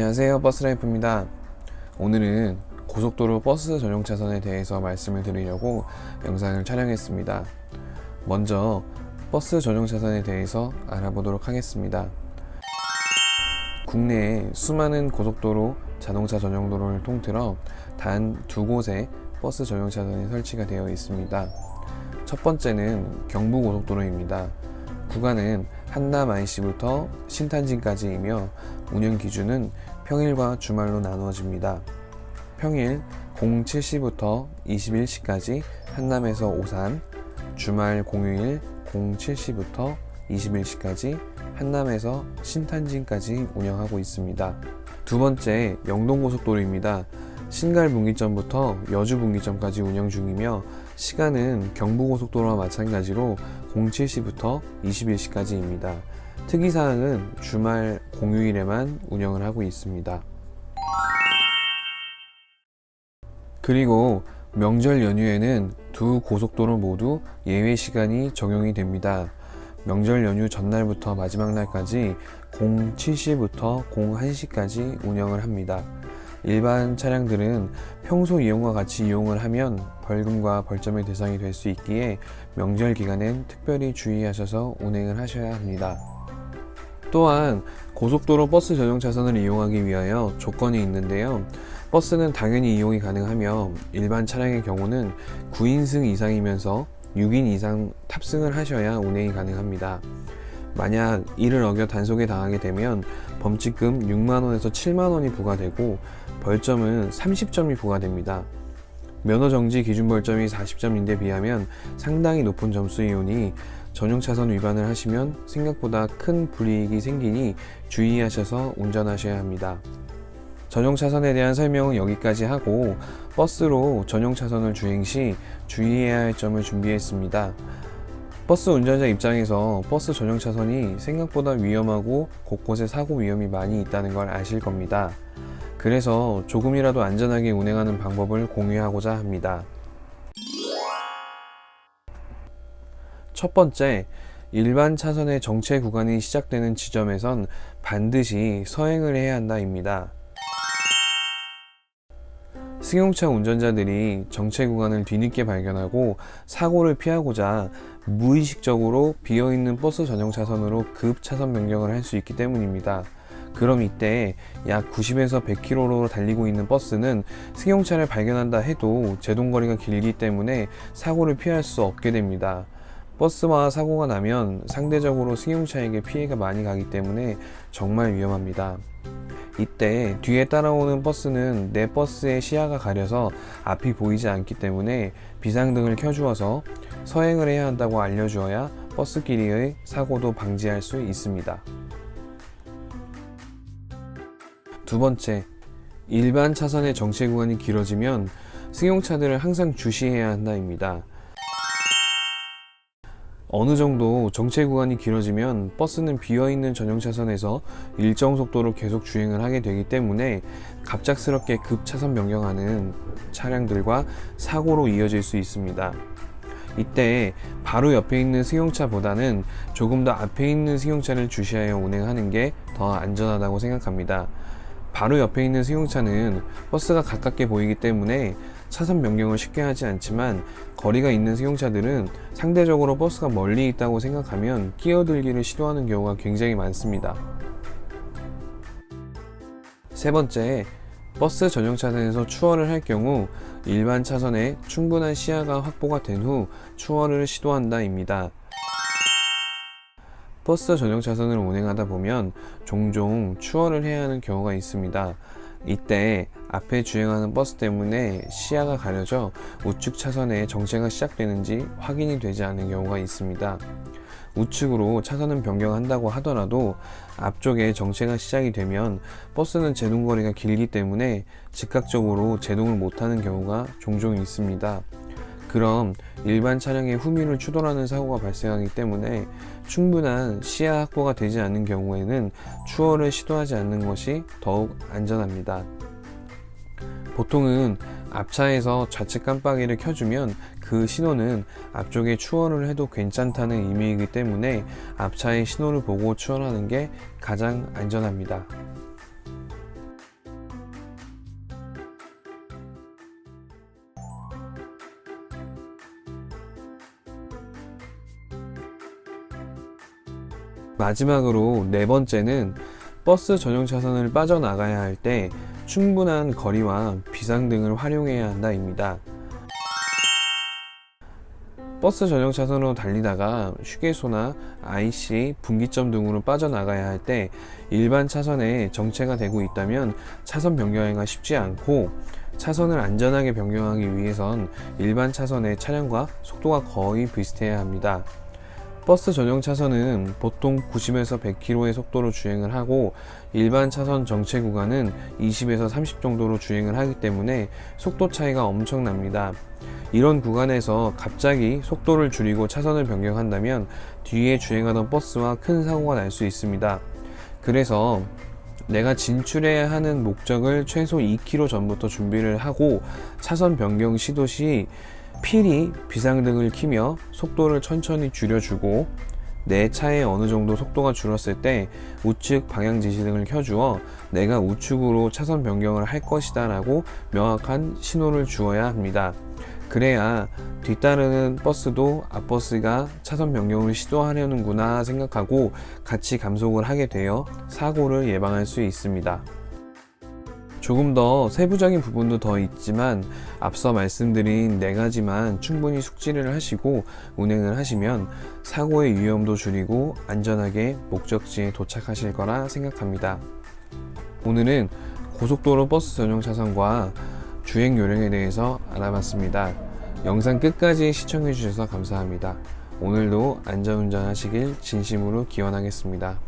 안녕하세요, 버스라이프입니다. 오늘은 고속도로 버스 전용 차선에 대해서 말씀을 드리려고 영상을 촬영했습니다. 먼저 버스 전용 차선에 대해서 알아보도록 하겠습니다. 국내에 수많은 고속도로, 자동차 전용도로를 통틀어 단 두 곳에 버스 전용 차선이 설치가 되어 있습니다. 첫 번째는 경부고속도로입니다. 구간은 한남 IC부터 신탄진까지이며 운행 기준은 평일과 주말로 나누어집니다. 평일 07시부터 21시까지 한남에서 오산, 주말 공휴일 07시부터 21시까지 한남에서 신탄진까지 운영하고 있습니다. 두 번째, 영동고속도로입니다. 신갈분기점부터 여주분기점까지 운영 중이며 시간은 경부고속도로와 마찬가지로 07시부터 21시까지입니다. 특이사항은 주말 공휴일에만 운영을 하고 있습니다. 그리고 명절 연휴에는 두 고속도로 모두 예외 시간이 적용이 됩니다. 명절 연휴 전날부터 마지막 날까지 07시부터 01시까지 운영을 합니다. 일반 차량들은 평소 이용과 같이 이용을 하면 벌금과 벌점의 대상이 될 수 있기에 명절 기간엔 특별히 주의하셔서 운행을 하셔야 합니다. 또한 고속도로 버스 전용 차선을 이용하기 위하여 조건이 있는데요. 버스는 당연히 이용이 가능하며 일반 차량의 경우는 9인승 이상이면서 6인 이상 탑승을 하셔야 운행이 가능합니다. 만약 이를 어겨 단속에 당하게 되면 범칙금 6만원에서 7만원이 부과되고 벌점은 30점이 부과됩니다. 면허정지 기준 벌점이 40점인데 비하면 상당히 높은 점수이오니 전용차선 위반을 하시면 생각보다 큰 불이익이 생기니 주의하셔서 운전하셔야 합니다. 전용차선에 대한 설명은 여기까지 하고 버스로 전용차선을 주행 시 주의해야 할 점을 준비했습니다. 버스 운전자 입장에서 버스 전용차선이 생각보다 위험하고 곳곳에 사고 위험이 많이 있다는 걸 아실 겁니다. 그래서 조금이라도 안전하게 운행하는 방법을 공유하고자 합니다. 첫 번째, 일반 차선의 정체 구간이 시작되는 지점에선 반드시 서행을 해야 한다입니다. 승용차 운전자들이 정체 구간을 뒤늦게 발견하고 사고를 피하고자 무의식적으로 비어있는 버스 전용 차선으로 급 차선 변경을 할 수 있기 때문입니다. 그럼 이때 약 90에서 100km로 달리고 있는 버스는 승용차를 발견한다 해도 제동거리가 길기 때문에 사고를 피할 수 없게 됩니다. 버스와 사고가 나면 상대적으로 승용차에게 피해가 많이 가기 때문에 정말 위험합니다. 이때 뒤에 따라오는 버스는 내 버스의 시야가 가려서 앞이 보이지 않기 때문에 비상등을 켜주어서 서행을 해야 한다고 알려주어야 버스끼리의 사고도 방지할 수 있습니다. 두 번째, 일반 차선의 정체 구간이 길어지면 승용차들을 항상 주시해야 한다입니다. 어느 정도 정체 구간이 길어지면 버스는 비어있는 전용차선에서 일정 속도로 계속 주행을 하게 되기 때문에 갑작스럽게 급 차선 변경하는 차량들과 사고로 이어질 수 있습니다. 이때 바로 옆에 있는 승용차보다는 조금 더 앞에 있는 승용차를 주시하여 운행하는 게 더 안전하다고 생각합니다. 바로 옆에 있는 승용차는 버스가 가깝게 보이기 때문에 차선 변경을 쉽게 하지 않지만 거리가 있는 승용차들은 상대적으로 버스가 멀리 있다고 생각하면 끼어들기를 시도하는 경우가 굉장히 많습니다. 세 번째, 버스 전용 차선에서 추월을 할 경우 일반 차선에 충분한 시야가 확보가 된 후 추월을 시도한다입니다. 버스 전용 차선을 운행하다 보면 종종 추월을 해야 하는 경우가 있습니다. 이때 앞에 주행하는 버스 때문에 시야가 가려져 우측 차선에 정체가 시작되는지 확인이 되지 않는 경우가 있습니다. 우측으로 차선을 변경한다고 하더라도 앞쪽에 정체가 시작이 되면 버스는 제동거리가 길기 때문에 즉각적으로 제동을 못하는 경우가 종종 있습니다. 그럼 일반 차량의 후미를 추돌하는 사고가 발생하기 때문에 충분한 시야 확보가 되지 않는 경우에는 추월을 시도하지 않는 것이 더욱 안전합니다. 보통은 앞차에서 좌측 깜빡이를 켜주면 그 신호는 앞쪽에 추월을 해도 괜찮다는 의미이기 때문에 앞차의 신호를 보고 추월하는 게 가장 안전합니다. 마지막으로 네 번째는 버스 전용 차선을 빠져나가야 할 때 충분한 거리와 비상등을 활용해야 한다입니다. 버스 전용 차선으로 달리다가 휴게소나 IC, 분기점 등으로 빠져나가야 할 때 일반 차선에 정체가 되고 있다면 차선 변경하기가 쉽지 않고, 차선을 안전하게 변경하기 위해선 일반 차선의 차량과 속도가 거의 비슷해야 합니다. 버스 전용 차선은 보통 90에서 100km의 속도로 주행을 하고, 일반 차선 정체 구간은 20에서 30 정도로 주행을 하기 때문에 속도 차이가 엄청납니다. 이런 구간에서 갑자기 속도를 줄이고 차선을 변경한다면 뒤에 주행하던 버스와 큰 사고가 날 수 있습니다. 그래서 내가 진출해야 하는 목적을 최소 2km 전부터 준비를 하고, 차선 변경 시도 시 필히 비상등을 켜며 속도를 천천히 줄여주고, 내 차에 어느 정도 속도가 줄었을 때 우측 방향 지시등을 켜주어 내가 우측으로 차선 변경을 할 것이다 라고 명확한 신호를 주어야 합니다. 그래야 뒤따르는 버스도 앞버스가 차선 변경을 시도하려는구나 생각하고 같이 감속을 하게 되어 사고를 예방할 수 있습니다. 조금 더 세부적인 부분도 더 있지만 앞서 말씀드린 네 가지만 충분히 숙지를 하시고 운행을 하시면 사고의 위험도 줄이고 안전하게 목적지에 도착하실 거라 생각합니다. 오늘은 고속도로 버스 전용 차선과 주행 요령에 대해서 알아봤습니다. 영상 끝까지 시청해 주셔서 감사합니다. 오늘도 안전운전 하시길 진심으로 기원하겠습니다.